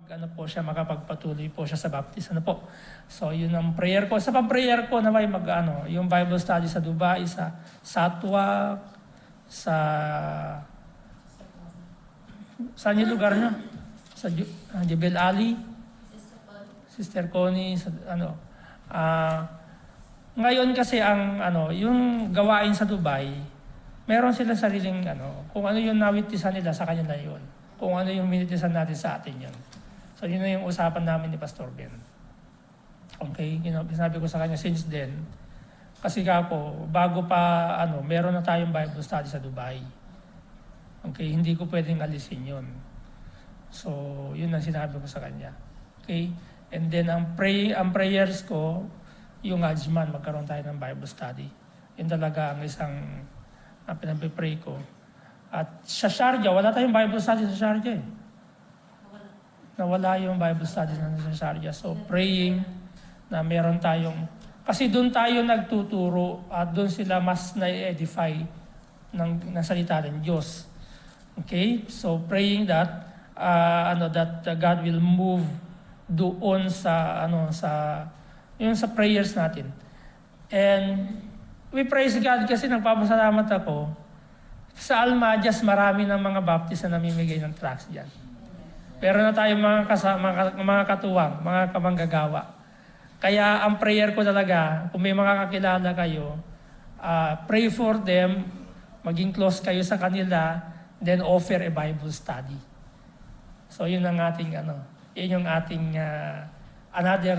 Ano po siya, makapagpatuloy po siya sa baptism. Ano po? So, yun ang prayer ko. Sa pang-prayer ko na may yung Bible study sa Dubai, sa Satwa, saan yung lugar niya? Sa Jebel Ali, Sister Connie, ngayon kasi yung gawain sa Dubai, meron sila sariling kung ano yung nawitisan nila sa kanya na yun. Kung ano yung minitisan natin sa atin yun. So yun na yung usapan namin ni Pastor Ben. Okay, sinabi ko sa kanya since then, kasi ako, bago pa meron na tayong Bible study sa Dubai. Okay, hindi ko pwedeng alisin yun. So, yun ang sinabi ko sa kanya. Okay, and then ang prayers ko, yung Ajman, magkaroon tayo ng Bible study. Yun talaga ang isang pinag-pray ko. At sa Sharjah, wala tayong Bible study sa Sharjah eh. Nawala yung Bible study na sa Sharjah. So, praying na meron tayong, kasi doon tayo nagtuturo at doon sila mas na-edify ng salita ng Diyos. Okay? So, praying that God will move doon sa prayers natin. And we praise God kasi nagpapasalamat ako. Sa Almajas, marami ng mga baptist na namimigay ng tracts dyan. Pero na tayong mga katuwang, mga kamanggagawa. Kaya ang prayer ko talaga, kung may mga kakilala kayo, pray for them, maging close kayo sa kanila, then offer a Bible study. So yun ang ating yun yung ating another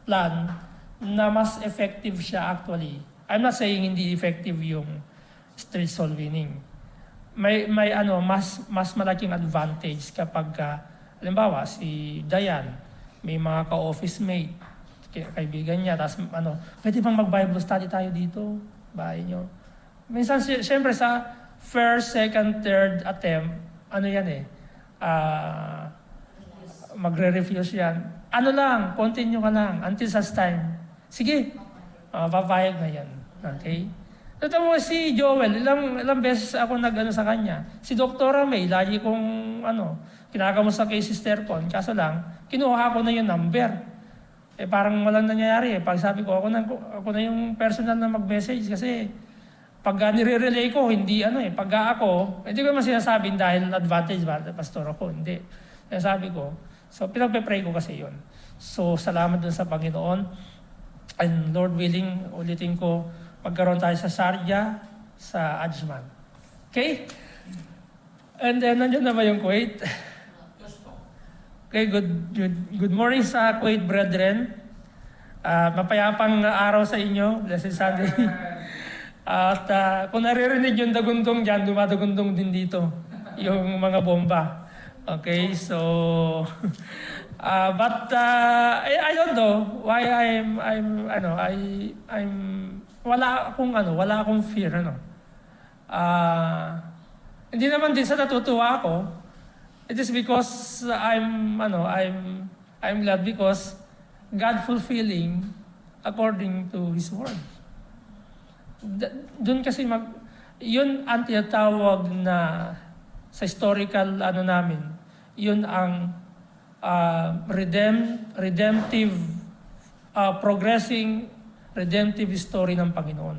plan na mas effective siya actually. I'm not saying hindi effective yung street soul winning. May mas malaking advantage kapag halimbawa si Dayan may mga ka-office mate, kaibigan niya, tapos pwede bang mag-Bible study tayo dito, bahay niyo. Minsan siyempre sa first, second, third attempt, magre-refuse yan. Continue ka lang until such time. Sige, papayag na yan. Okay? Ito mo si Joel, ilang beses ako sa kanya. Si Dr. May, lagi kong kinakamusta kay Sister Con. Kaso lang, kinuha ko na yung number. Parang walang nangyayari. Pag sabi ko, ako na yung personal na mag-message kasi pag nire-relay ko, hindi pag ako, hindi ko naman sinasabing dahil advantage ba, pastor ako, hindi. Sabi ko, so pinagpe-pray ko kasi yun. So salamat dun sa Panginoon. And Lord willing, ulitin ko, magkaroon tayo sa Sharjah, sa Ajman. Okay? And then, nandiyan na ba yung Kuwait? Okay, good morning sa Kuwait, brethren. Mapayapang araw sa inyo. Blessed Sunday. At kung naririnig yung dagundong dyan, dumadagundong din dito. Yung mga bomba. Okay, so... but I don't know why wala akong fear hindi naman din sa natutuwa ako. It is because I'm glad because God fulfilling according to His word. Doon kasi yun ang tinatawag na sa historical namin, yun ang redemptive progressing redemptive story ng Panginoon.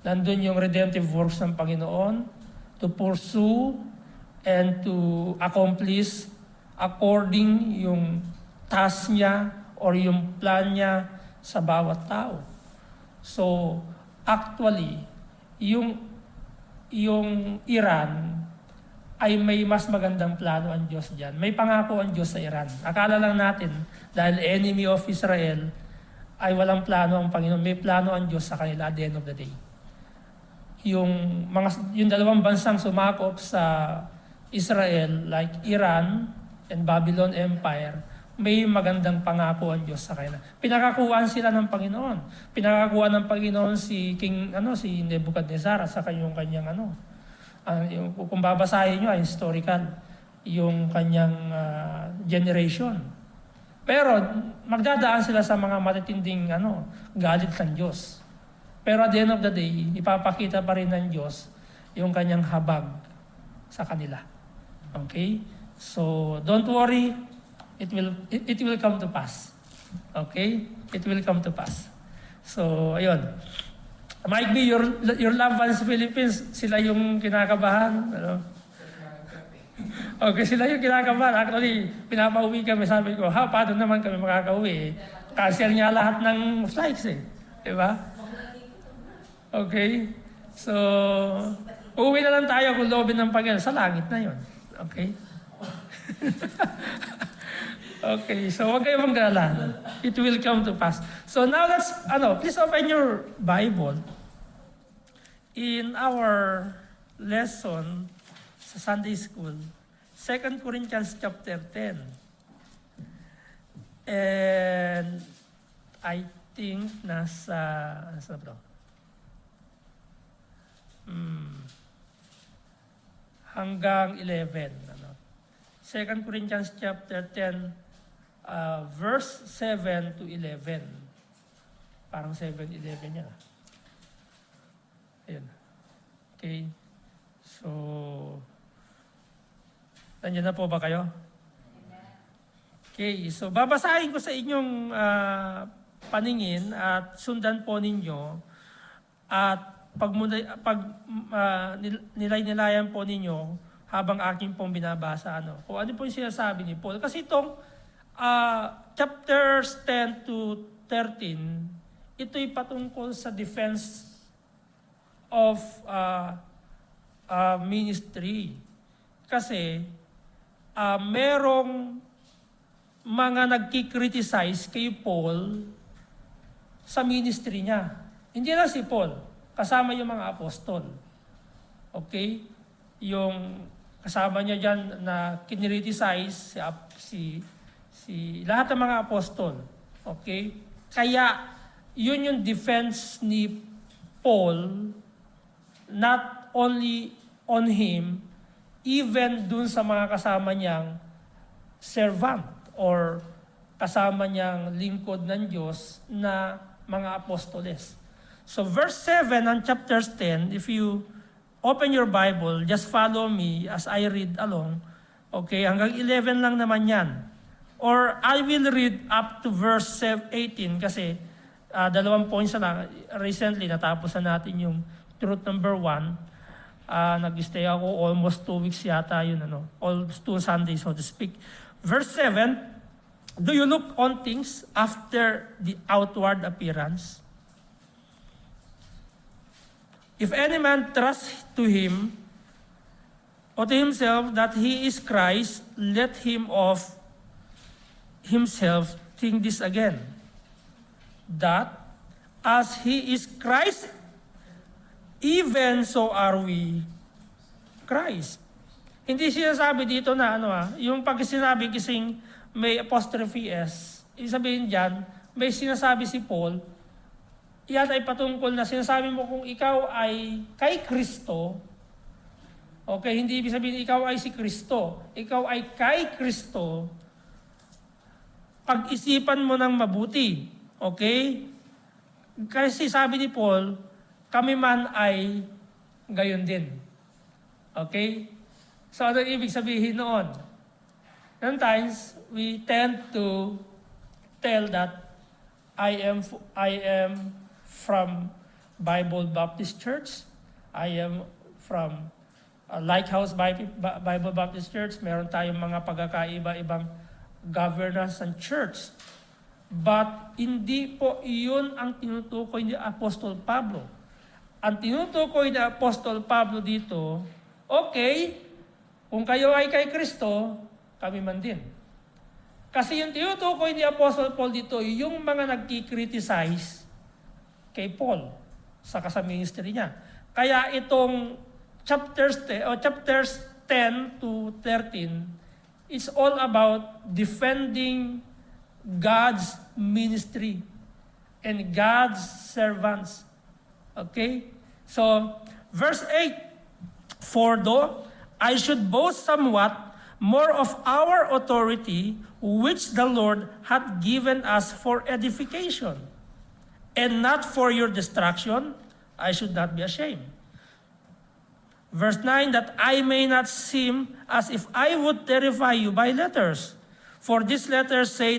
Nandun yung redemptive works ng Panginoon to pursue and to accomplish according yung task niya or yung plan niya sa bawat tao. So, actually, yung Iran ay may mas magandang plano ang Diyos dyan. May pangako ang Diyos sa Iran. Akala lang natin, dahil enemy of Israel, ay walang plano ang Panginoon. May plano ang Diyos sa kanila at the end of the day. Yung dalawang bansang sumakop sa Israel, like Iran and Babylon Empire, may magandang pangako ang Diyos sa kanila. Pinakakuhaan sila ng Panginoon. Pinakakuhaan ng Panginoon si Nebuchadnezzar at saka yung kanyang kung babasahin nyo ay historical, yung kanyang generation. Pero magdadaan sila sa mga matitinding galit ng Diyos. Pero at the end of the day, ipapakita pa rin ng Diyos yung kanyang habag sa kanila. Okay? So don't worry, it will come to pass. Okay? It will come to pass. So ayun. Might be your loved ones sa Philippines, sila yung kinakabahan. Ano? Okay, sila yung kinakabahan. Actually, pinapauwi kami, sabi ko, paano naman kami makakauwi? Cancel niya lahat ng flights eh. Diba? Okay? So, uuwi na lang tayo kung loobin ng Panginoon. Sa langit na yon. Okay? Okay, so huwag kayong maggalala. It will come to pass. So now please open your Bible. In our lesson sa Sunday School, 2 Corinthians chapter 10. And I think nasa bro? Hanggang 11. 2 Corinthians chapter 10, verse 7 to 11. Parang 7-11 yan. Ayun. Okay. So, nandiyan na po ba kayo? Okay. So, babasahin ko sa inyong paningin at sundan po ninyo at nilay-nilayan po ninyo habang aking pong binabasa. Kung ano po yung sinasabi ni Paul. Kasi itong chapters 10 to 13, ito'y patungkol sa defense of ministry. Kasi merong mga nagkikriticize kay Paul sa ministry niya. Hindi lang si Paul, kasama yung mga apostol. Okay? Yung kasama niya dyan na kinriticize si lahat ng mga apostol. Okay? Kaya yun yung defense ni Paul, not only on him, even dun sa mga kasama niyang servant or kasama niyang lingkod ng Diyos na mga apostoles. So verse 7 ng chapter 10, if you open your Bible, just follow me as I read along. Okay, hanggang 11 lang naman yan. Or I will read up to verse 18 kasi 2 points na lang. Recently, natapos na natin yung truth number 1. Nag-stay ako almost 2 weeks yata yun, almost 2 Sundays, so to speak. Verse 7, do you look on things after the outward appearance? If any man trusts to him or to himself that he is Christ, let him of himself think this again, that as he is Christ, even so are we Christ. Hindi sinasabi dito na yung pag sinabi kasing may apostrophe S, ibig sabihin dyan, may sinasabi si Paul, yan ay patungkol na sinasabi mo kung ikaw ay kay Kristo, okay, hindi ibig sabihin ikaw ay si Kristo, ikaw ay kay Kristo, pag-isipan mo ng mabuti, okay? Kasi sabi ni Paul, kami man ay gayon din. Okay? So ano ibig sabihin noon? Sometimes, we tend to tell that I am from Bible Baptist Church. I am from Lighthouse Bible Baptist Church. Meron tayong mga pagkakaiba-ibang governance and church. But hindi po iyon ang tinutukoy ni Apostol Pablo. Ang tinutukoy ni Apostol Pablo dito, okay, kung kayo ay kay Kristo, kami man din. Kasi yung tinutukoy ni Apostol Paul dito, yung mga nagkikriticize kay Paul sa ministry niya. Kaya itong chapters 10 to 13 is all about defending God's ministry and God's servants. Okay? So, verse 8, for though I should boast somewhat more of our authority, which the Lord hath given us for edification, and not for your destruction, I should not be ashamed. Verse 9, that I may not seem as if I would terrify you by letters. For these letters say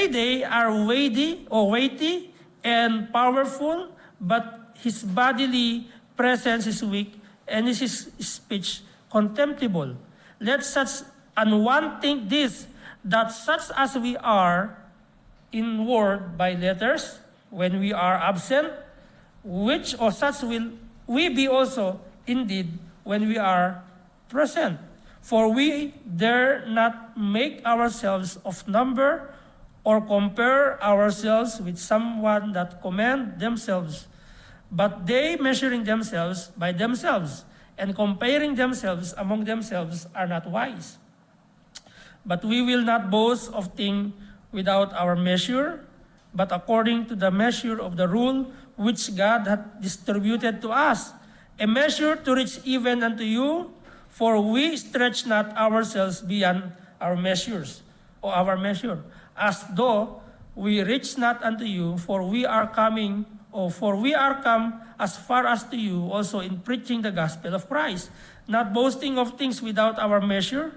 they are weighty and powerful, but his bodily presence is weak, and his speech contemptible. Let such an one think this, that such as we are in word by letters, when we are absent, which or such will we be also indeed when we are present. For we dare not make ourselves of number or compare ourselves with someone that commend themselves, but they measuring themselves by themselves and comparing themselves among themselves are not wise. But we will not boast of things without our measure, but according to the measure of the rule which God hath distributed to us, a measure to reach even unto you, for we stretch not ourselves beyond our measures, or our measure, as though we reach not unto you, for we are come as far as to you also in preaching the gospel of Christ, not boasting of things without our measure,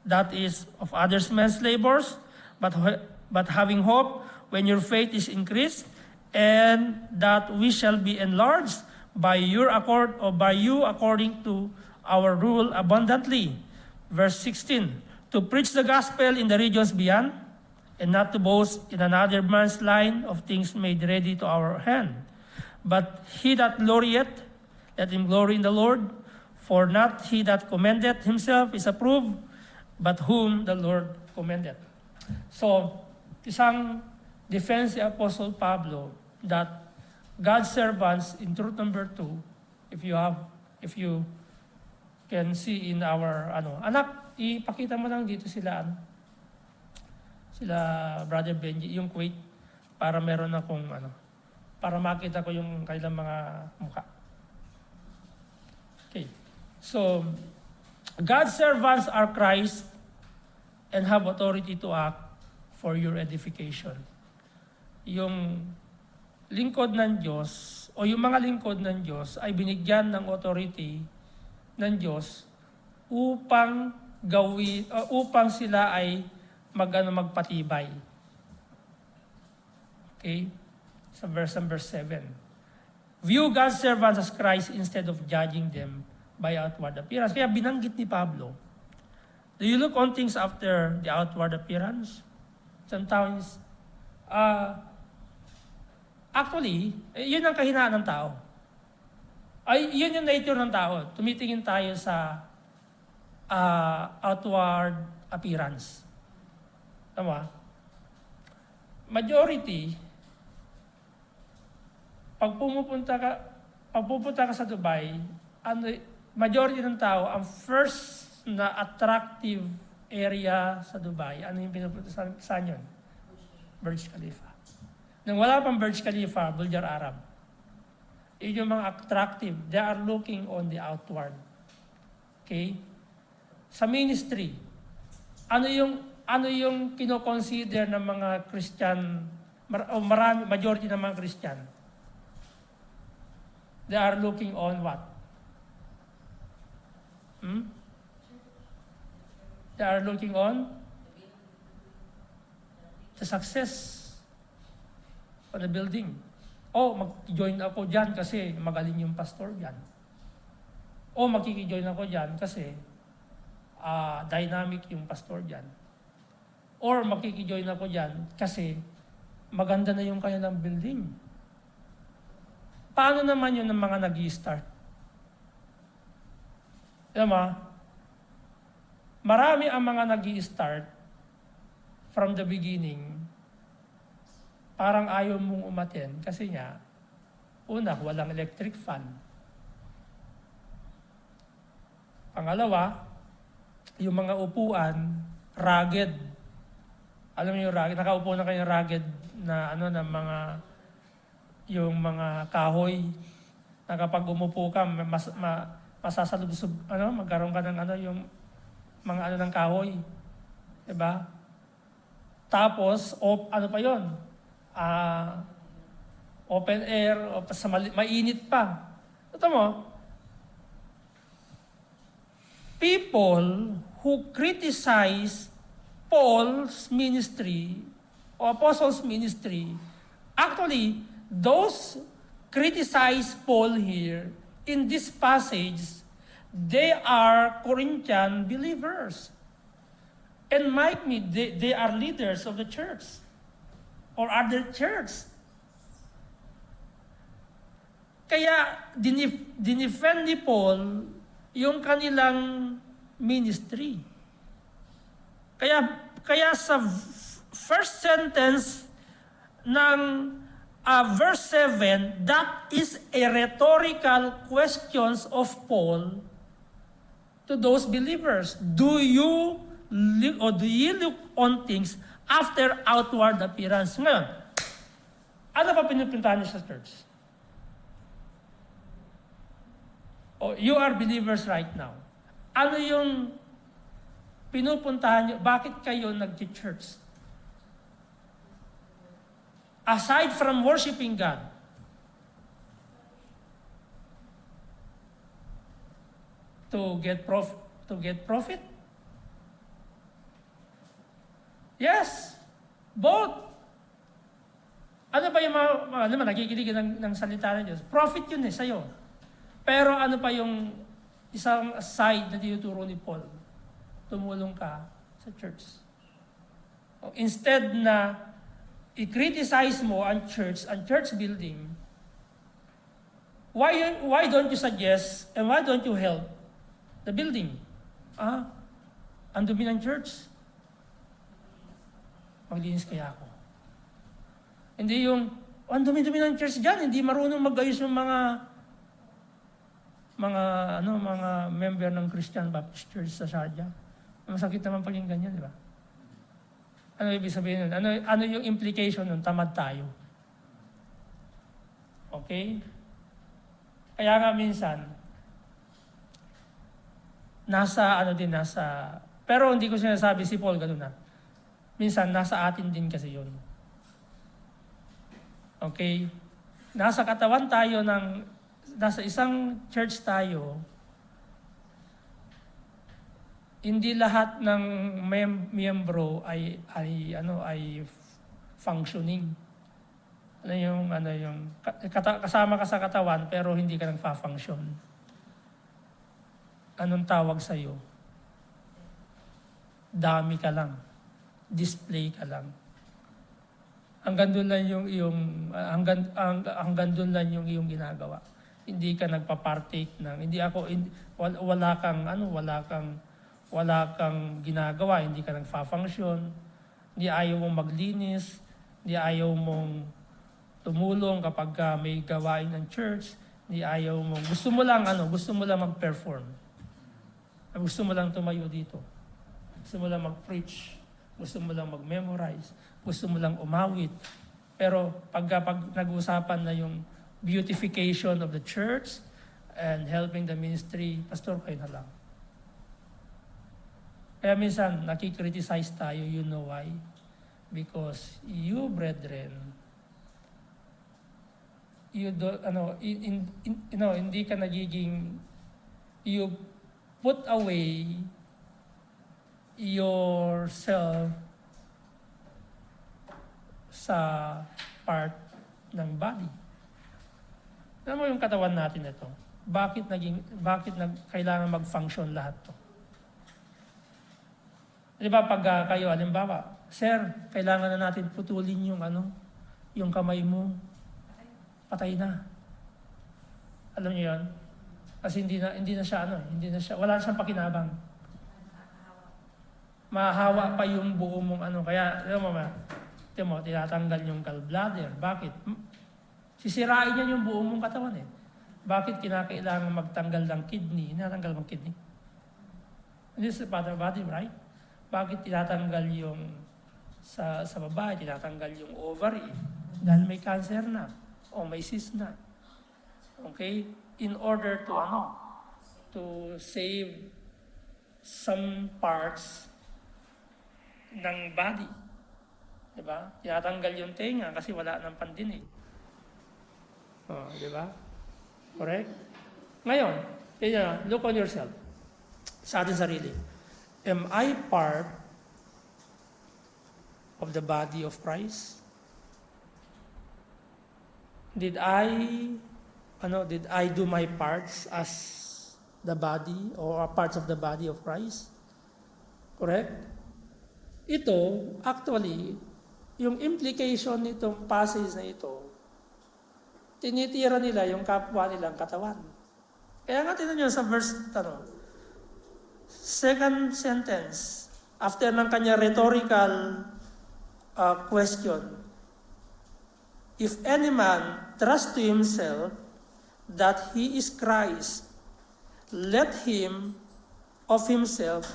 that is, of others men's labors, but having hope when your faith is increased, and that we shall be enlarged by you according to our rule abundantly. Verse 16, to preach the gospel in the regions beyond, and not to boast in another man's line of things made ready to our hand. But he that glorieth, let him glory in the Lord, for not he that commendeth himself is approved, but whom the Lord commendeth. So, isang defense ni Apostle Pablo that God's servants in truth number 2, if you can see in our anak, ipakita mo lang dito sila Brother Benji, yung Kuwait, para meron akong para makita ko yung kanilang mga mukha. Okay. So, God's servants are Christ and have authority to act for your edification. Yung lingkod ng Diyos o yung mga lingkod ng Diyos ay binigyan ng authority ng Diyos upang upang sila ay magpatibay. Okay? Sa verse number 7. View God's servants as Christ instead of judging them by outward appearance. Kaya binanggit ni Pablo, do you look on things after the outward appearance? Sometimes, actually, yun ang kahinaan ng tao. Yun yung nature ng tao. Tumitingin tayo sa outward appearance. Tama? Majority, pag pupunta ka sa Dubai, majority ng tao, ang first na attractive area sa Dubai, ano yung pinupunta saan yun? Burj Khalifa. Nung wala pang Burj Khalifa, Buljar Arab. Yun yung mga attractive. They are looking on the outward. Okay? Sa ministry, ano yung kino-consider ng mga Christian, majority ng mga Christian? They are looking on what? They are looking on the success of the building. Mag-join ako dyan kasi magaling yung pastor dyan. Makiki-join ako dyan kasi dynamic yung pastor dyan. Or makiki-join ako dyan kasi maganda na yung kanilang building. Paano naman yun ng mga nag-i-start? Alam mo, marami ang mga nag-i-start from the beginning, parang ayaw mong umaten kasi nga, una, walang electric fan. Pangalawa, yung mga upuan, rugged. Alam mo yung rugged, nakaupo na kayo rugged na yung mga kahoy, na kapag umupo ka, masasalubsub, magkaroon ka ng yung mga ng kahoy. Diba? Tapos, ano pa yun? Open air, o mainit pa. Ito mo, people who criticize Paul's ministry or apostles' ministry, actually, those criticize Paul here in this passage, they are Corinthian believers. And might me, they are leaders of the church or other church. Kaya dinefend ni Paul yung kanilang ministry. Kaya sa first sentence ng verse 7, that is a rhetorical questions of Paul to those believers. Do you look on things after outward appearance? Ngayon, ano ba pinupuntahan niyo sa church? You are believers right now. Ano yung pinupuntahan niyo? Bakit kayo nag-church? Aside from worshiping God, to get profit? Yes, both. Ano ba yung nakikinig ng salita ng Diyos? Profit yun sa'yo. Pero ano pa yung isang side na tinuturo ni Paul? Tumulong ka sa church. Instead na i-criticize mo ang church building, why don't you suggest and why don't you help the building? Ang dumi ng church. Maglinis kaya ako. Hindi yung, ang dumi-dumi ng church dyan, hindi marunong mag-ayos ng mga member ng Christian Baptist Church sa Sharjah. Masakit naman pag yung ganyan, di ba? Ano ibig sabihin nun? Ano yung implication nun? Tamad tayo. Okay? Kaya nga minsan, pero hindi ko sinasabi si Paul ganun na. Minsan, nasa atin din kasi yun. Okay? Nasa katawan tayo nasa isang church tayo, hindi lahat ng miyembro ay functioning. Kasama ka sa katawan pero hindi ka nagfa-function. Anong tawag sa iyo? Dami ka lang. Display ka lang. Hanggang doon lang doon lang yung iyong ginagawa. Hindi ka nagpa-partake wala kang ginagawa, hindi ka nagfa-function, hindi ayaw mong maglinis, hindi ayaw mong tumulong kapag may gawain ng church, hindi ayaw mong, gusto mo lang mag-perform. Gusto mo lang tumayo dito. Gusto mo lang mag-preach. Gusto mo lang mag-memorize. Gusto mo lang umawit. Pero pag nag-uusapan na yung beautification of the church and helping the ministry, pastor, kayo na lang. Kaya minsan, nakikriticize tayo, you know why? Because you, brethren, hindi ka nagiging, you put away yourself sa part ng body. Alam mo yung katawan natin ito? Bakit kailangan mag-function lahat to? Di ba pag kayo, halimbawa, sir, kailangan na natin putulin yung kamay mo. Patay na. Alam niyo yun? Kasi hindi na siya, wala siyang pakinabang. Mahahawa pa yung buo mong kaya, tinatanggal yung gallbladder. Bakit? Sisirain niya yung buo mong katawan eh. Bakit kinakailangan magtanggal ng kidney? Tinatanggal mong kidney? This is part of the body, right? Bakit tinatanggal yung sa babae, tinatanggal yung ovary? Dahil may cancer na o may cyst na. Okay? In order to save some parts ng body. Diba? Tinatanggal yung tenga kasi wala ng pandinig. Diba? Correct? Ngayon, look on yourself. sa ating sarili. Am I part of the body of Christ? Did I do my parts as the body or parts of the body of Christ? Correct? Ito, actually, yung implication nitong passage na ito, tinitira nila yung kapwa nilang katawan. Kaya nga tinan nyo sa verse, second sentence, after ng kanya rhetorical question, if any man trust to himself that he is Christ, let him of himself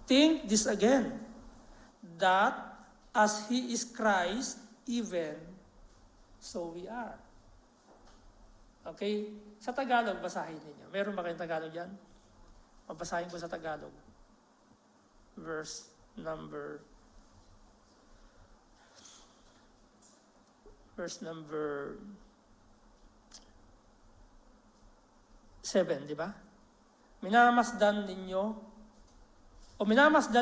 think this again, that as he is Christ, even so we are. Okay? Sa Tagalog, basahin ninyo. Meron ba kayong Tagalog dyan? Mabasahin ko sa Tagalog. Verse number 7, di ba? Minamasdan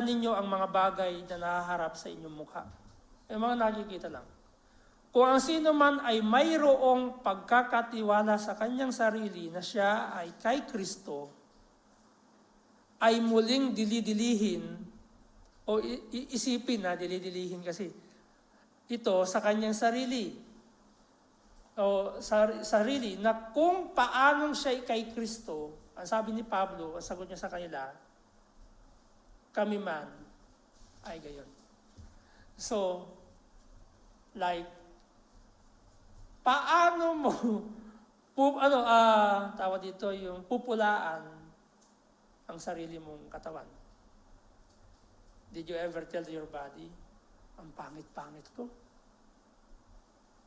ninyo ang mga bagay na nahaharap sa inyong mukha. Yung mga nakikita lang. Kung ang sino man ay mayroong pagkakatiwala sa kanyang sarili na siya ay kay Kristo, ay muling dilidilihin o isipin na dilidilihin kasi ito sa kanyang sarili. O sarili na kung paanong siya kay Kristo, ang sabi ni Pablo, ang sagot niya sa kanila, kami man ay gayon. So, like, paano mo tawag dito yung pupulaan ang sarili mong katawan? Did you ever tell your body, ang pangit-pangit ko?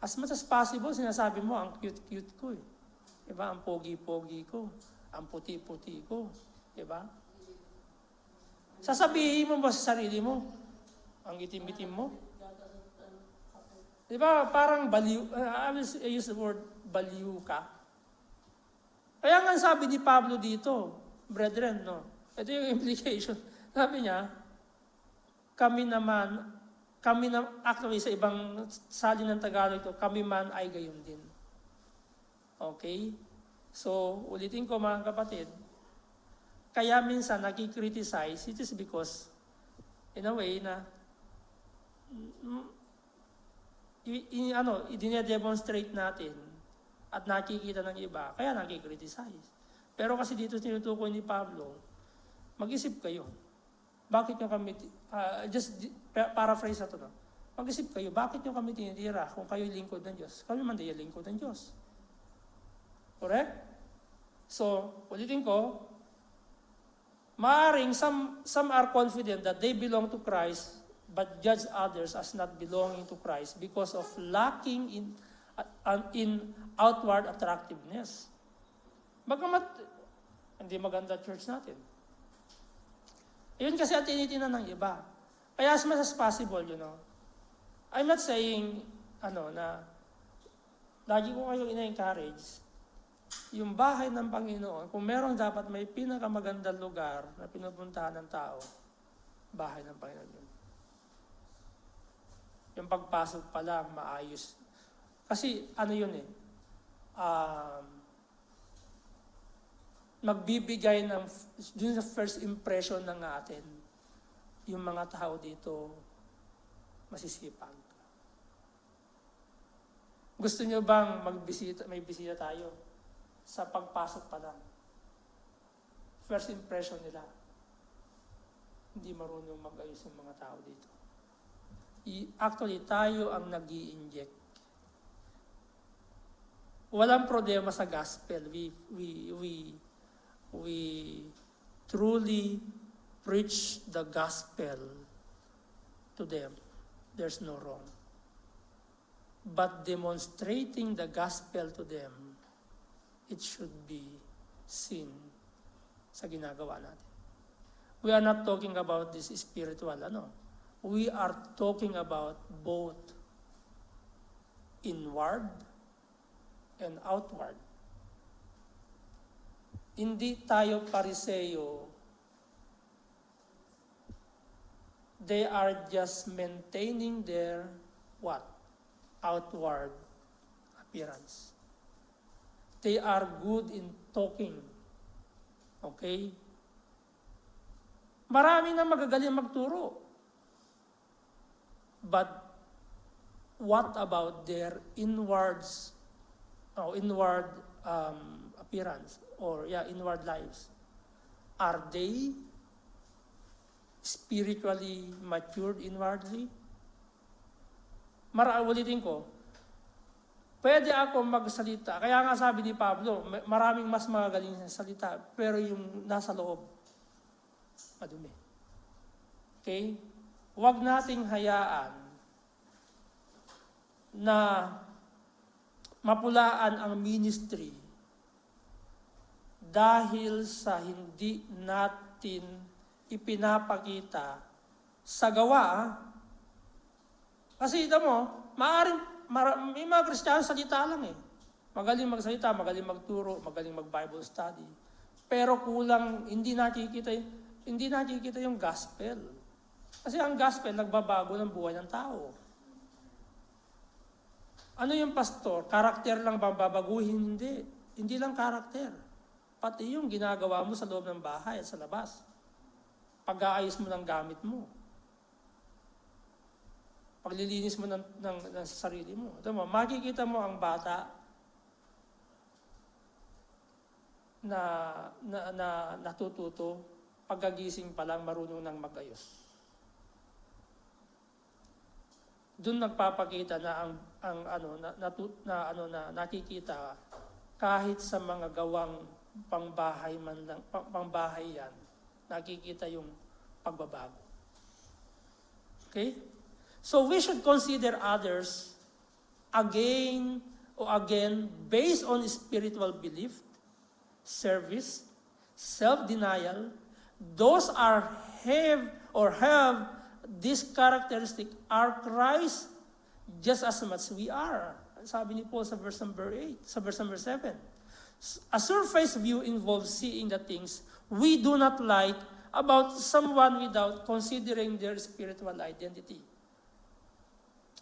As much as possible, sinasabi mo, ang cute-cute ko eh. Diba? Ang pogi-pogi ko. Ang puti-puti ko. Diba? Sasabihin mo ba sa sarili mo? Ang itim-itim mo? Diba? Parang baliw. I use the word baliw ka. Kaya nga sabi ni Pablo dito, brethren, no? Ito yung implication. Sabi niya, actually sa ibang salin ng Tagalog ito, kami man ay gayon din. Okay? So, ulitin ko mga kapatid, kaya minsan nakikriticize, it is because, in a way na, i-demonstrate natin at nakikita ng iba, kaya nakikriticize. Pero kasi dito tinutukoy ni Pablo, mag-isip kayo. Bakit nyo kami, paraphrase na ito, no? Mag-isip kayo, bakit nyo kami tinitira kung kayo lingkod ng Diyos? Kami man din lingkod ng Diyos. Correct? So, ulitin ko, maaring some are confident that they belong to Christ, but judge others as not belonging to Christ because of lacking in outward attractiveness. Bagamat, hindi maganda church natin. Yun kasi ang tinitingnan ng iba. Kaya as much as possible, I'm not saying, na lagi ko kayong ina-encourage, yung bahay ng Panginoon, kung meron dapat may pinakamagandang lugar na pinupuntahan ng tao, bahay ng Panginoon yun. Yung pagpasok pa lang, maayos. Kasi, magbibigay ng dun sa first impression ng atin, yung mga tao dito, masisipag. Gusto nyo bang may bisita tayo? Sa pagpasok pa lang. First impression nila, hindi marunong mag-ayos yung mga tao dito. Actually, tayo ang nag-i-inject. Walang problema sa gospel. We truly preach the gospel to them. There's no wrong. But demonstrating the gospel to them, it should be seen sa ginagawa natin. We are not talking about this spiritual, We are talking about both inward and outward. Hindi tayo Pariseo they are just maintaining their what? Outward appearance. They are good in talking. Okay? Marami na magagaling magturo. But what about their inward appearance or inward lives? Are they spiritually matured inwardly? Ulitin ko, pwede ako magsalita. Kaya nga sabi ni Pablo, maraming mas magagaling sa salita, pero yung nasa loob, madumi. Okay? Huwag nating hayaan na mapulaan ang ministry dahil sa hindi natin ipinapakita sa gawa. Kasi ito mo, may mga Kristiyano salita lang eh. Magaling magsalita, magaling magturo, magaling mag-Bible study. Pero kulang, hindi nakikita yung gospel. Kasi ang gospel, nagbabago ng buhay ng tao. Ano yung pastor? Karakter lang ba babaguhin? Hindi. Hindi lang karakter. Pati yung ginagawa mo sa loob ng bahay at sa labas. Pag-aayos mo ng gamit mo. Paglilinis mo ng sarili mo. Ito mo, makikita mo ang bata na natututo, pagkagising pa lang marunong nang mag-ayos. Doon nagpapakita na nakikita kahit sa mga gawang pangbahay man lang, pangbahay yan, nakikita yung pagbabago. Okay? So we should consider others again based on spiritual belief, service, self-denial. Those have this characteristic are Christ just as much we are. Sabi ni Paul sa verse number 8, sa verse number 7. A surface view involves seeing the things we do not like about someone without considering their spiritual identity.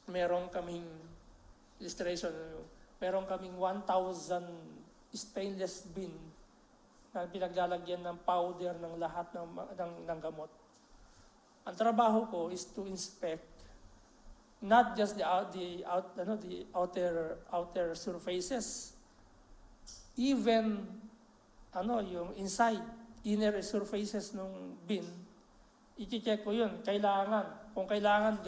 Meron kaming illustration, meron kaming 1,000 stainless bin na pinaglalagyan ng powder ng lahat ng gamot. Ang trabaho ko is to inspect not just the outer surfaces, even yung inside, inner surfaces ng bin. I-check ko yun, kung kailangan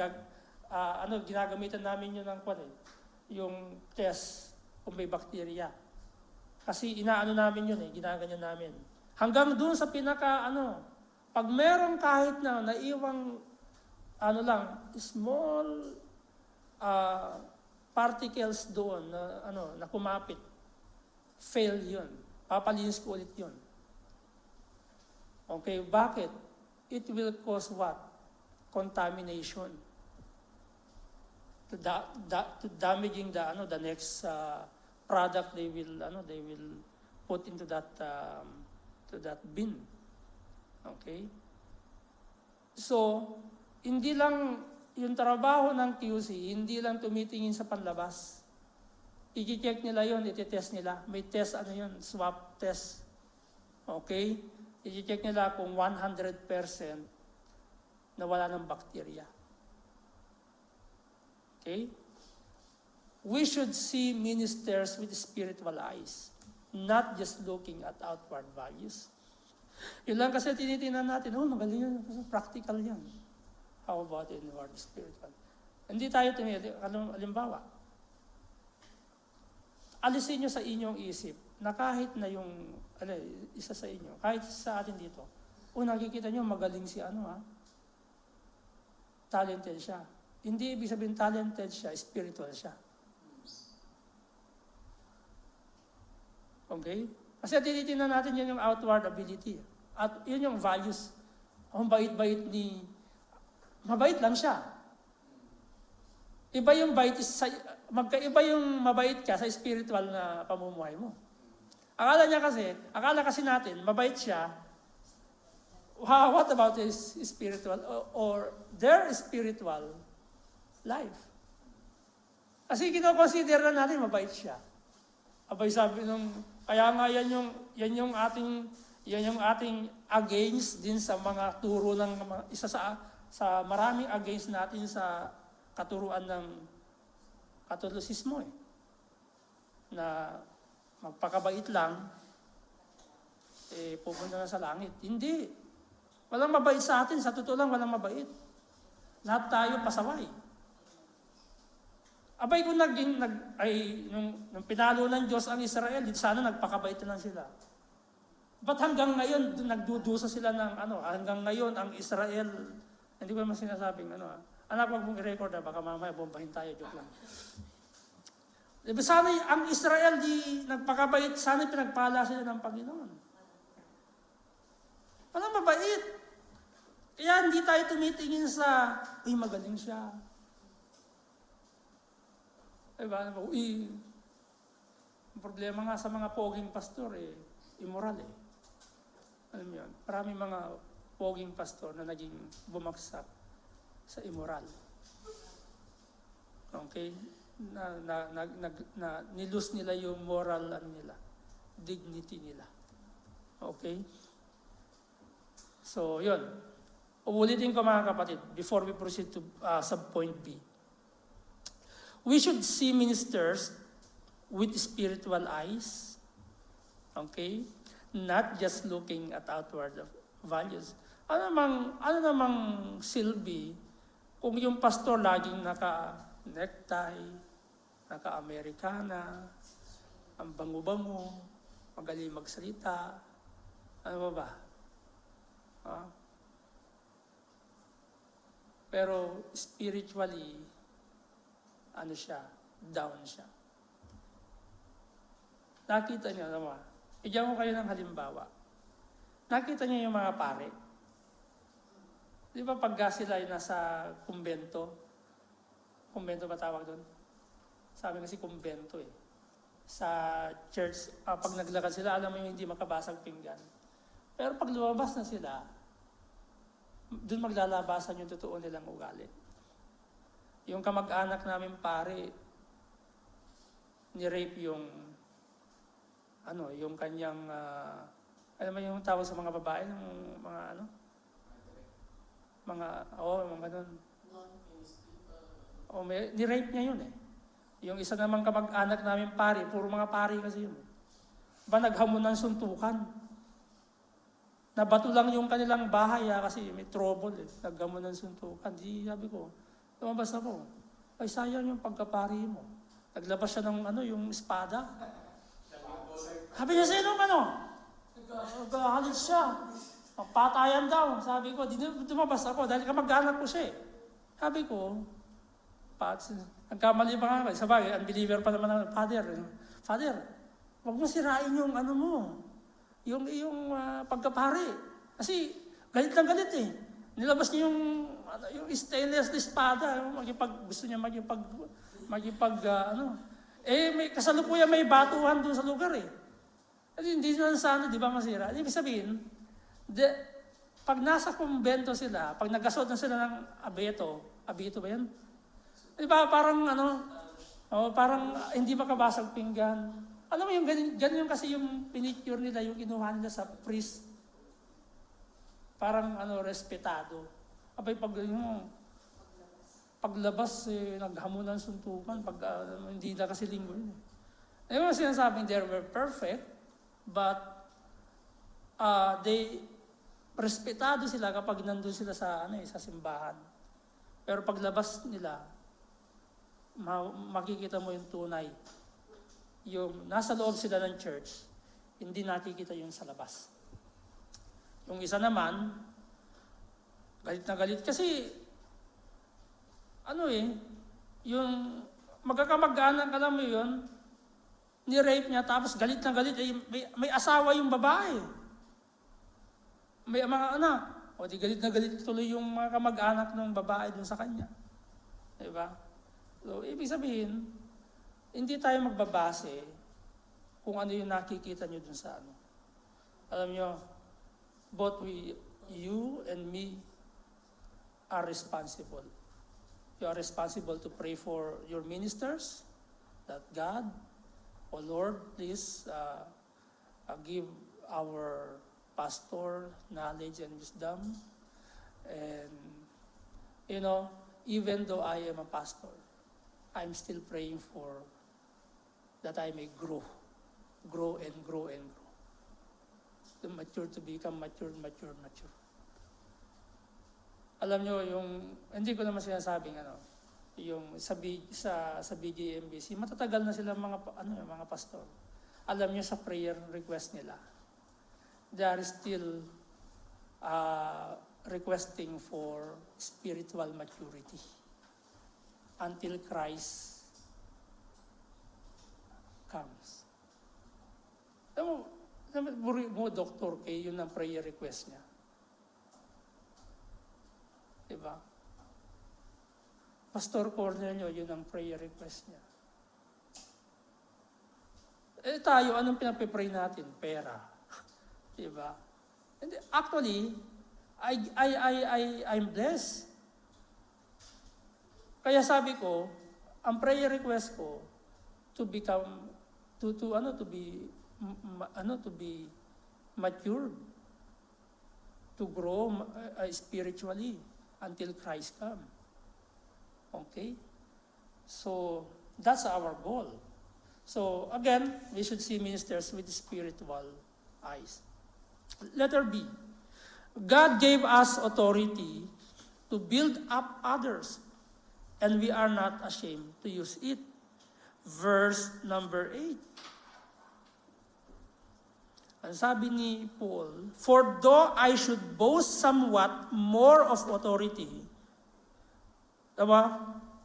ginagamitan namin yun ng yung test kung may bakterya. Kasi namin yun ginaganyan namin. Hanggang dun sa pag meron kahit na naiwang small particles doon na kumapit, fail yun. Papalinis ko ulit yun. Okay, bakit? It will cause what? Contamination. To damaging the next product they will put into that bin. Okay? So, hindi lang yung trabaho ng QC, hindi lang tumitingin sa panlabas. I-check nila yun, iti-test nila. May test, swab test. Okay? I-check nila kung 100% na wala ng bakterya. Okay? We should see ministers with spiritual eyes, not just looking at outward values. Yun lang kasi tinitingnan natin, magaling yan, practical yan. How about inward spiritual? Hindi tayo halimbawa, alisin nyo sa inyong isip na kahit na yung, isa sa inyo, kahit sa atin dito, nakikita nyo magaling si talented siya. Hindi ibig sabihin talented siya, spiritual siya. Okay? Kasi tinitingnan natin yun yung outward ability. At yun yung values. Ang bait-bait mabait lang siya. Iba yung magkaiba yung mabait ka sa spiritual na pamumuhay mo. Akala kasi natin, mabait siya, What about his spiritual or their spiritual life? Kasi kino-consider na natin mabait siya. Abay sabi nung, kaya nga yan yung ating against din sa mga turo ng isa sa maraming against natin sa katuruan ng Katolisismo na magpakabait lang, pupunta na sa langit. Hindi. Walang mabait sa atin. Sa totoo lang, walang mabait. Lahat tayo pasaway. Abay kung nung pinalo ng Diyos ang Israel, sana nagpakabait na lang sila. Ba't hanggang ngayon, nagdudusa sila ng hanggang ngayon ang Israel, hindi ko naman sinasabing anak, wag mong i-record baka mamaya bombahin tayo, joke lang. Diba sana ang Israel di nagpakabait, sana pinagpala sila ng Panginoon. Walang mabait. Kaya hindi tayo tumitingin sa, magaling siya. Diba? Ang problema nga sa mga poging pastor, immoral Alam mo yun? Maraming mga poging pastor na naging bumagsak sa immoral. Okay? Nilus nila yung moral nila, dignity nila. Okay? So, yun. Ulitin ko mga kapatid, before we proceed to sub-point B. We should see ministers with spiritual eyes, okay? Not just looking at outward values. Ano namang silbi kung yung pastor laging naka-necktie, naka-Americana, ang bango-bango, magaling magsalita, ano ba? Pero spiritually, down siya. Nakita niyo, bigyan ko kayo ng halimbawa. Nakita niyo yung mga pare. Di ba pagka sila ay nasa kumbento ba tawag doon? Sabi kasi kumbento Sa church, pag naglakad sila, alam mo yung hindi makabasag pinggan. Pero pag lumabas na sila, doon maglalabasan yung totoo nilang ugali. Yung kamag-anak namin pare, ni-rape yung kanyang, alam mo yung tawag sa mga babae, yung mga ganun. Ni-rape niya yun Yung isa namang kamag-anak namin pare, puro mga pare kasi yun. Naghamon ng suntukan. Nabato lang yung kanilang bahay kasi may trouble Naggamon ng suntukan. Sabi ko, lumabas ako. Ay sayang yung pagkapari mo. Naglabas siya ng yung espada. Sabi niya, sinong naghahalit siya. Patayan daw. Sabi ko, lumabas ako dahil kamag-anak ko siya Sabi ko, nagkamali pa nga. Sabagay, unbeliever pa naman ako. Father, wag mo sirain yung yung pagkapari. Kasi galit ng galit Nilabas niya yung stainless na espada, gusto niya may kasalukuyan may batuhan doon sa lugar Kasi hindi naman sana, di ba, masira. Ibig sabihin, pag nasa kumbento sila, pag nagkasot na sila ng abeto ba yan? Di ba, parang parang hindi makabasag pinggan. Alam mo yung ganyan kasi yung pinicture nila, yung kinuha nila sa priest. Parang respetado. Abay paglabas, naghamon ng suntukan, hindi na kasi linggo yun Ayun ang sinasabing, they were perfect, but respetado sila kapag nandun sila sa simbahan. Pero paglabas nila, makikita mo yung tunay. Yung nasa loob sila ng church, hindi nakikita yung sa labas. Yung isa naman, galit na galit. Kasi, yung magkakamag-anak, alam mo yun, ni-rape niya, tapos galit na galit, may asawa yung babae. May mga anak. Di galit na galit tuloy yung mga kamag-anak ng babae dun sa kanya. Diba? So, ibig sabihin, hindi tayo magbabase kung ano yung nakikita nyo dun sa Alam nyo, both we you and me are responsible. You are responsible to pray for your ministers, that God, O Lord, please give our pastor knowledge and wisdom. And, even though I am a pastor, I'm still praying for that I may grow and grow and grow. To become mature. Alam nyo, hindi ko naman sinasabing, yung sa BGMBC, matatagal na sila mga pastor. Alam nyo sa prayer request nila, they are still requesting for spiritual maturity until Christ comes. Alam mo, Dr. K, yun ang prayer request niya. Diba? Pastor Cornelio, yun ang prayer request niya. Tayo, anong pinapipray natin? Pera. Diba? And actually, I'm blessed. Kaya sabi ko, ang prayer request ko to become to be matured, to grow spiritually until Christ come. Okay? So that's our goal. So again, we should see ministers with spiritual eyes. Letter B. God gave us authority to build up others, and we are not ashamed to use it. Verse number 8. Ang sabi ni Paul, for though I should boast somewhat more of authority, diba?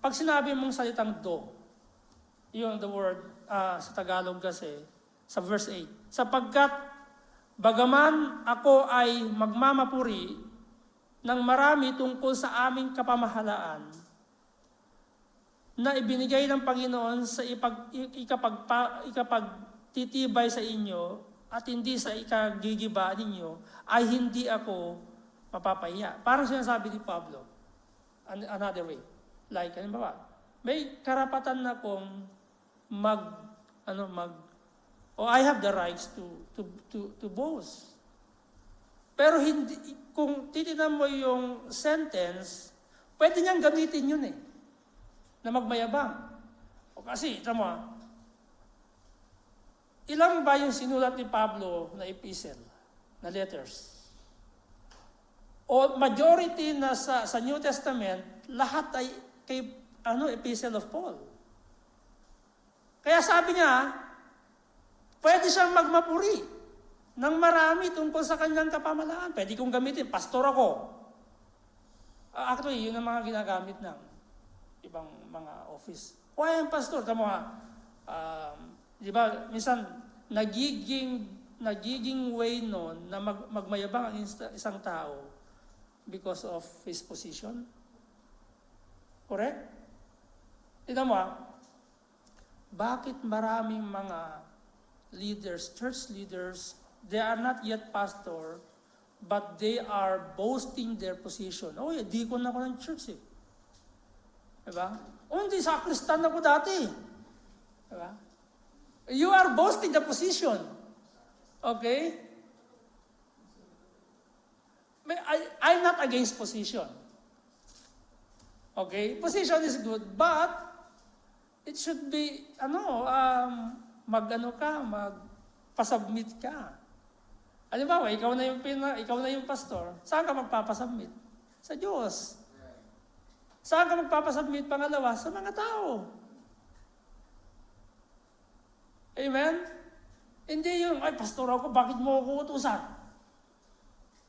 Pag sinabi mong salitang do, yung the word sa Tagalog kasi, sa verse 8, sapagkat bagaman ako ay magmamapuri ng marami tungkol sa aming kapamahalaan na ibinigay ng Panginoon sa ikapagtitibay sa inyo at hindi sa ikagigiba ninyo, ay hindi ako mapapahiya. Parang sinasabi ni Pablo, another way. Like, may karapatan na akong I have the rights to boast. Pero hindi, kung titignan mo yung sentence, pwede niyang gamitin yun na magmayabang. O kasi, tama mo, ilang ba yung sinulat ni Pablo na epistle, na letters? O majority na sa New Testament, lahat ay epistle of Paul. Kaya sabi niya, pwede siyang magmapuri ng marami tungkol sa kanyang kapamahalaan. Pwede kong gamitin, pastor ako. Actually, yun ang mga ginagamit ng ibang mga office. Why ang pastor? Tama nga, di ba, minsan, nagiging way noon na magmayabang ang isang tao because of his position. Correct? Tignan mo, bakit maraming mga leaders, church leaders, they are not yet pastor, but they are boasting their position. Deacon ako ng church Diba? Hindi, sacristan ako dati. Diba? You are boasting the position. Okay? I'm not against position. Okay? Position is good, but it should be, magpasubmit ka. Halimbawa, ikaw na yung pastor, saan ka magpapasubmit? Sa Diyos. Saan ka magpapasubmit pangalawa? Sa mga tao. Amen? Hindi yung, pastor ako, bakit mo ako utusan?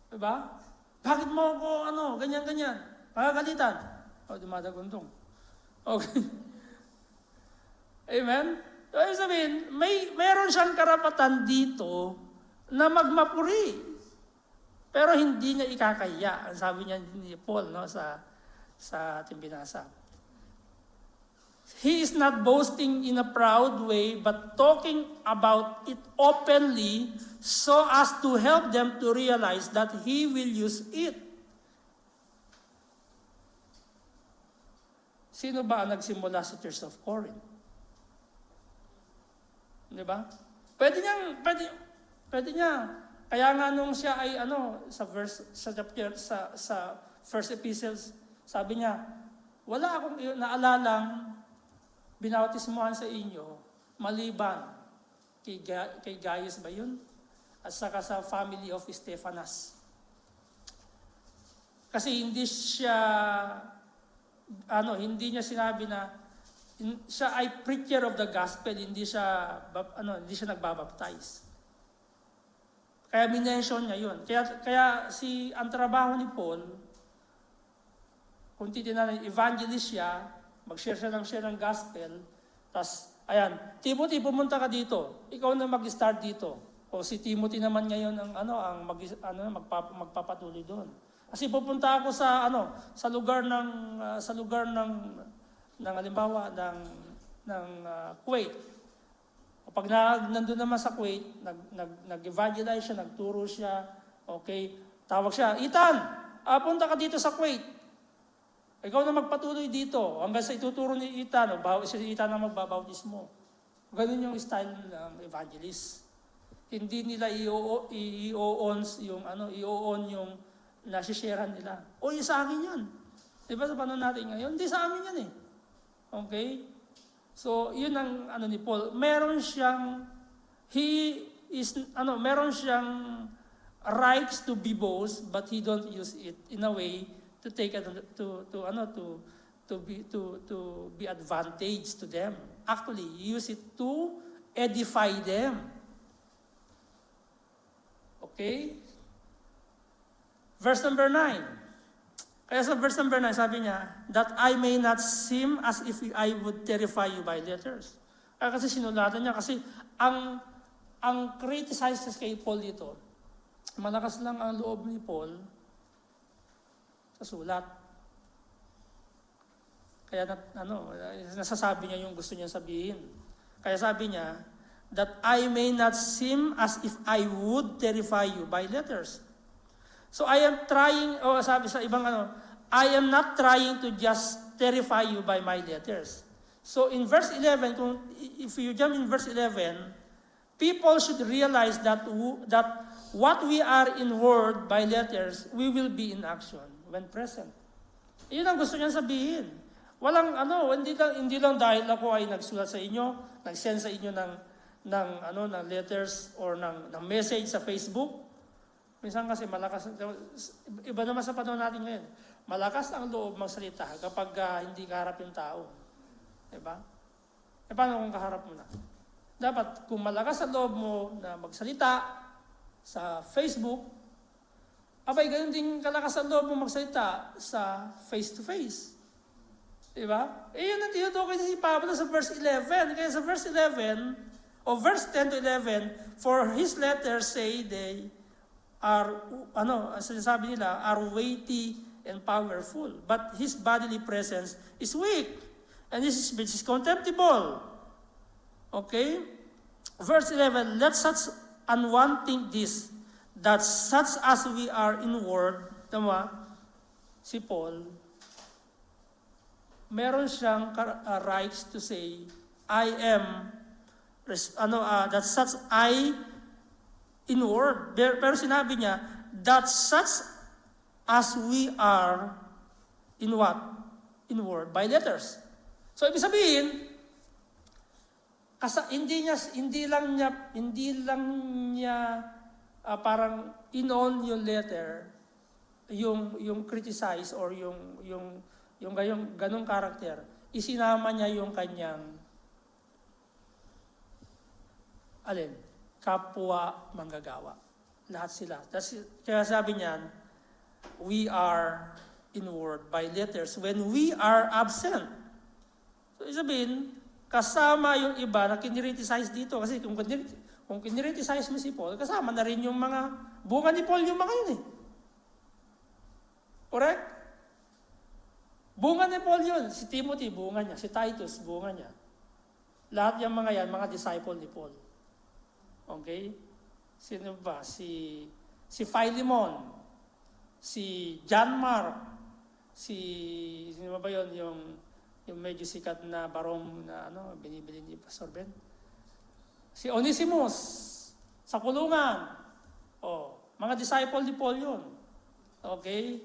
Diba? Bakit mo ako, ganyan-ganyan? Pagagalitan. Dumadaguntong. Okay. Amen? So, ibig sabihin, meron siyang karapatan dito na magmapuri. Pero hindi niya ikakaya. Ang sabi niya ni Paul sa ating binasa. He is not boasting in a proud way, but talking about it openly so as to help them to realize that He will use it. Sino ba ang nagsimula sa Church of Corinth? Di ba? Pwede niya. Kaya nga nung siya ay sa first epistles, sabi niya, wala akong naalalang binautismuhan sa inyo, maliban kay Gaius ba yun? At saka sa family of Stephanas. Kasi hindi niya sinabi na siya ay preacher of the gospel, hindi siya nagbabaptize. Kaya minention niya yun. Kaya ang trabaho ni Paul, kung titignan, evangelist siya, mag-share ng gospel, tas, ayan, Timothy, pumunta ka dito. Ikaw na mag-start dito. O si Timothy naman ngayon magpapatuloy doon. Kasi pupunta ako sa lugar ng halimbawa ng Kuwait. Pag nandun naman sa Kuwait, nag-evangelize siya, nagturo siya, okay, tawag siya, Ethan, punta ka dito sa Kuwait. Ikaw na magpatuloy dito hanggang sa ituturo ni Ethan, si Ethan na magbabautismo. Ganun yung style ng evangelist. Hindi nila i-on yung nasisharean nila. O, sa akin yan. Diba sa panahon natin ngayon? Hindi sa amin yan eh. Okay? So, yun ang ni Paul. Meron siyang rights to be boast, but he don't use it in a way to take to be advantage to them. Actually, use it to edify them. Okay? Verse number 9. Kaya sa verse number 9, sabi niya, that I may not seem as if I would terrify you by letters. Kasi sinulatan niya, kasi ang criticizes kay Paul dito, malakas lang ang loob ni Paul sa sulat. Kaya nasasabi niya yung gusto niya sabihin. Kaya sabi niya, that I may not seem as if I would terrify you by letters. So I am trying, sabi sa ibang I am not trying to just terrify you by my letters. So in verse 11, if you jump in verse 11, people should realize that what we are in word by letters, we will be in action when present. Iyon ang gusto niya sabihin. Walang hindi lang dahil ako ay nagsulat sa inyo, nag-send sa inyo ng letters or ng message sa Facebook. Minsan kasi malakas, iba naman sa panahon natin ngayon, malakas ang loob magsalita kapag hindi kaharap yung tao. Diba? Paano kung kaharap mo na? Dapat, kung malakas ang loob mo na magsalita sa Facebook, abay, ganun din kalakas ang loob mo magsalita sa face-to-face. Diba? Yun ang tinutukoy ni Pablo sa verse 11. Kaya sa verse 11, o verse 10 to 11, for his letters say they are, sinasabi nila, are weighty and powerful. But his bodily presence is weak. And this is contemptible. Okay? Verse 11, let such an one think this, that such as we are in word, si Paul, meron siyang rights to say, I am, that such I in word. Pero sinabi niya, that such as we are in what? In word, by letters. So, ibig sabihin, hindi lang niya parang in-on yung letter, yung criticize or yung ganong karakter, isinama niya yung kanyang kapwa manggagawa. Lahat sila. Kaya sabi niyan, we are in word by letters when we are absent. So, sabihin, kasama yung iba na kinriticize dito. Kasi kung kinriticize mo si Paul, kasama na rin yung mga bunga ni Paul, yung mga yun eh. Correct? Bunga ni Paul yun. Si Timothy, bunga niya. Si Titus, bunga niya. Lahat yung mga yan, mga disciple ni Paul. Okay? Sino ba? Si Philemon, si John Mark, sino ba yun? Yung medyo sikat na barong na binibili ni Pastor Ben. Si Onesimus, sa kulungan. Mga disciple ni Paul yun. Okay?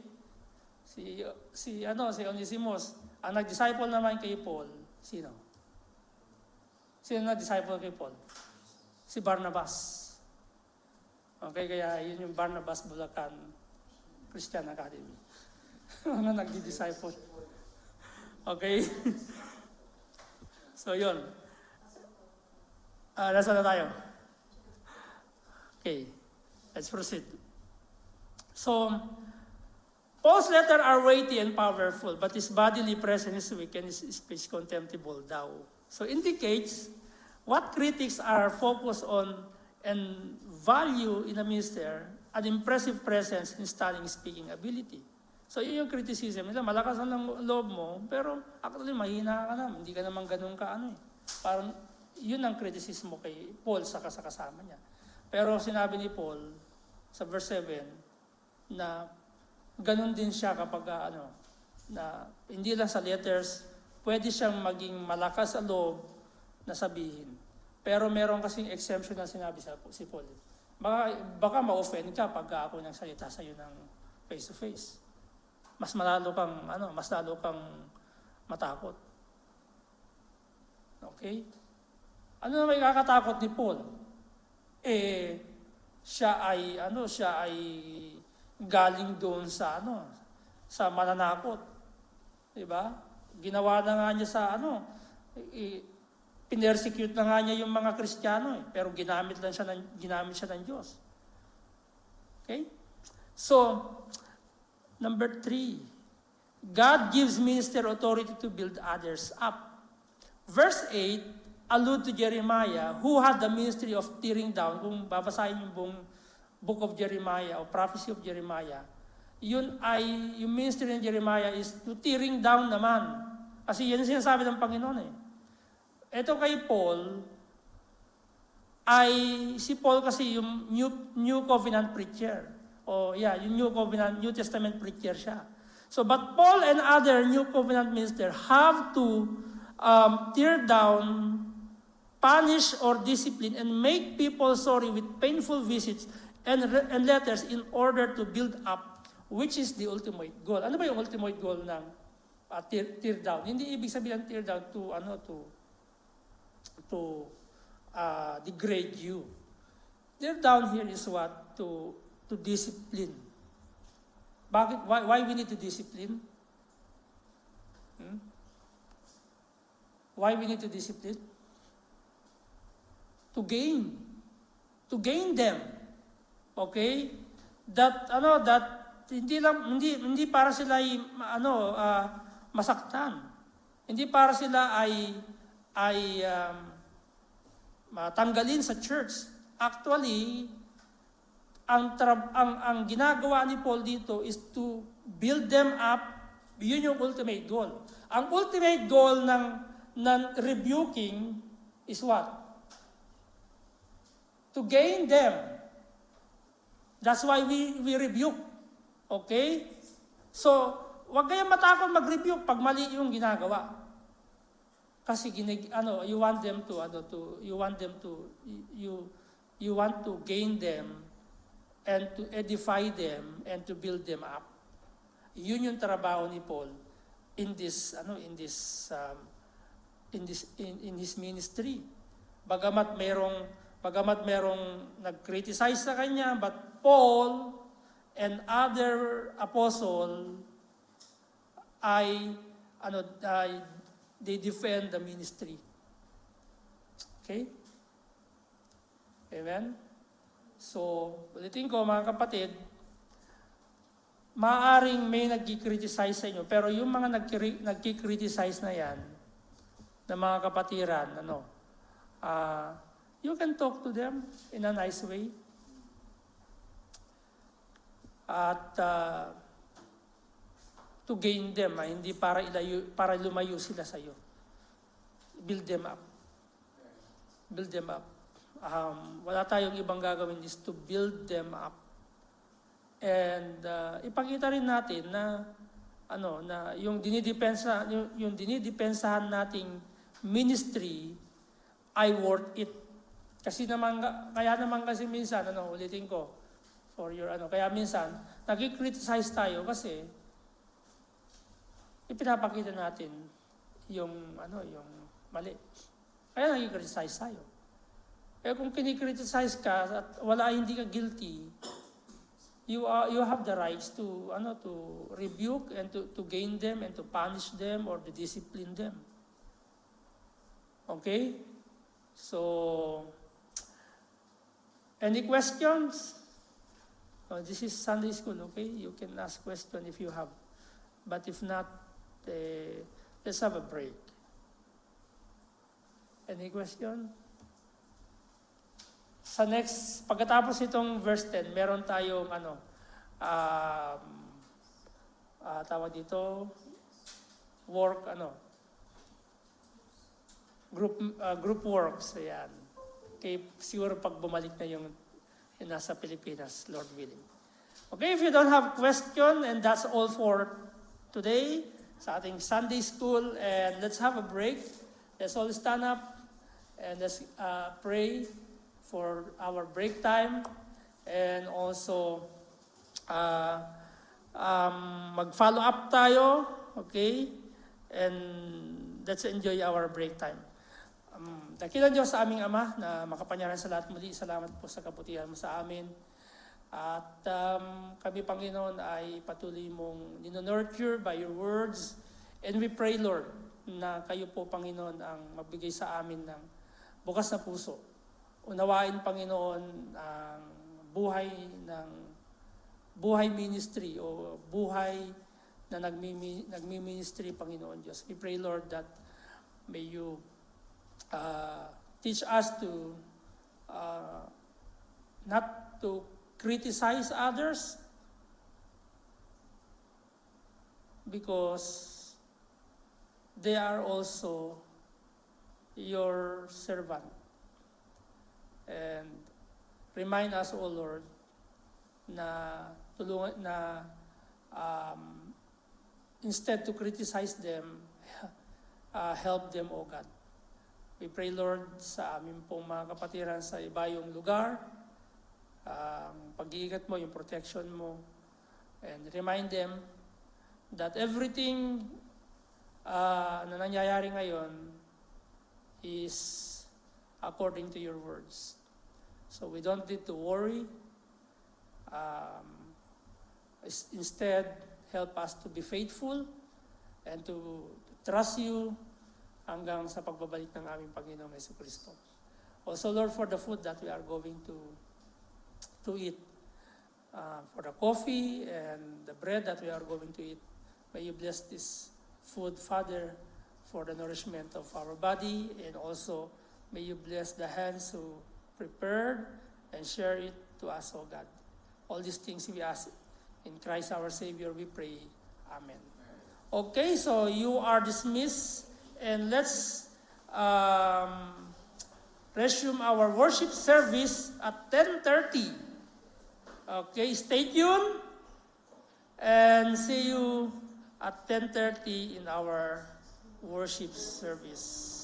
Si Onesimus, ang nag-disciple naman kay Paul, sino? Sino nag-disciple kay Paul? Si Barnabas. Okay, kaya yun yung Barnabas Bulacan Christian Academy. Mga nagdi-disciple. Okay? So yun. Nasa na tayo? Okay. Let's proceed. So, Paul's letter are weighty and powerful, but his bodily presence is weak and his speech contemptible daw. So indicates what critics are focused on and value in a minister, an impressive presence in stunning speaking ability. So yun yung criticism nila, malakas ang loob mo, pero actually mahina ka naman, hindi ka naman ganun ka Parang yun ang criticism mo kay Paul sa kasama niya. Pero sinabi ni Paul sa verse 7 na ganun din siya kapag na hindi lang sa letters, pwede siyang maging malakas sa loob na sabihin. Pero meron kasing exemption na sinabi si Paul. Baka ma-offend ka pag ako nang salita sa iyo ng face to face. Mas lalo kang matakot. Okay? Ano na may kakatakot ni Paul? Siya ay galing doon sa mananakot. 'Di ba? Ginawa na nga niya sa pinersecute na nga niya yung mga Kristiyano pero ginamit siya ng Diyos. Okay? So, number 3, God gives minister authority to build others up. Verse 8 allude to Jeremiah who had the ministry of tearing down. Kung babasahin yung buong book of Jeremiah o prophecy of Jeremiah, yung ministry ng Jeremiah is to tearing down naman. Kasi yan yung sinasabi ng Panginoon Ito kay Paul, si Paul kasi yung New Covenant preacher. Yung New Covenant, New Testament preacher siya. So, but Paul and other New Covenant minister have to tear down, punish or discipline, and make people sorry with painful visits and letters in order to build up, which is the ultimate goal. Ano ba yung ultimate goal ng tear down? Hindi ibig sabihin tear down to degrade you. Tear down here is what? To discipline. Bakit? Why we need to discipline? Why we need to discipline? To gain them. Okay? That hindi para sila masaktan. Hindi para sila ay matanggalin sa church. Actually, ang ginagawa ni Paul dito is to build them up. Yun yung ultimate goal. Ang ultimate goal ng rebuking is what? To gain them. That's why we rebuke. Okay? So, wag kayong matakot mag-rebuke pag mali yung ginagawa. Kasi you want to gain them and to edify them and to build them up. Yun yung trabaho ni Paul in his ministry. Bagamat merong nag-criticize sa kanya, but Paul and other apostle they defend the ministry. Okay? Amen? So, ulitin ko mga kapatid, maaaring may nag-criticize sa inyo, pero yung mga nag-criticize na yan, na mga kapatiran, you can talk to them in a nice way. At to gain them, hindi para lumayo sila sa iyo. Build them up. Build them up. Wala tayong ibang gagawin is to build them up. And ipakita rin natin na yung dinidepensahan nating ministry ay worth it. Kasi kaya naman kasi minsan, ulitin ko, kaya minsan, nag-criticize tayo kasi ipinapakita natin yung mali. Kaya nag-criticize tayo. Kaya kung kinikriticize ka at hindi ka guilty, you have the rights to rebuke and to gain them and to punish them or to discipline them. Okay? So, any questions? This is Sunday school, okay? You can ask questions if you have. But if not, let's have a break. Any question? Sa pagkatapos itong verse 10, meron tayong tawag dito, group works, ayan. Okay, siguro pag bumalik na yung nasa Pilipinas, Lord willing. Okay, if you don't have question, and that's all for today sa ating Sunday school, and let's have a break. Let's all stand up and let's pray for our break time, and also mag-follow up tayo, okay? And let's enjoy our break time. Dakilan Diyos sa aming Ama na makapangyarihan sa lahat, muli salamat po sa kabutihan mo sa amin. At kami, Panginoon, ay patuloy mong ninonurture by your words. And we pray, Lord, na kayo po, Panginoon, ang magbigay sa amin ng bukas na puso. Unawain, Panginoon, ang buhay ministry o buhay na nagmi-ministry, Panginoon Diyos. We pray, Lord, that may you teach us to not to criticize others because they are also your servant. And remind us, O Lord, na instead to criticize them, help them, O God. We pray, Lord, sa amin pong mga kapatiran sa ibayong lugar, ang pag-iingat mo, yung protection mo, and remind them that everything na nangyayari ngayon is according to your words. So we don't need to worry. Instead, help us to be faithful and to trust you hanggang sa pagbabalik ng aming Panginoong Jesucristo. Also, Lord, for the food that we are going to eat, for the coffee and the bread that we are going to eat, may you bless this food, Father, for the nourishment of our body, and also may you bless the hands who prepared and share it to us, O God. All these things we ask in Christ our Savior, we pray. Amen. Okay, so you are dismissed. And let's resume our worship service at 10:30. Okay, stay tuned and see you at 10:30 in our worship service.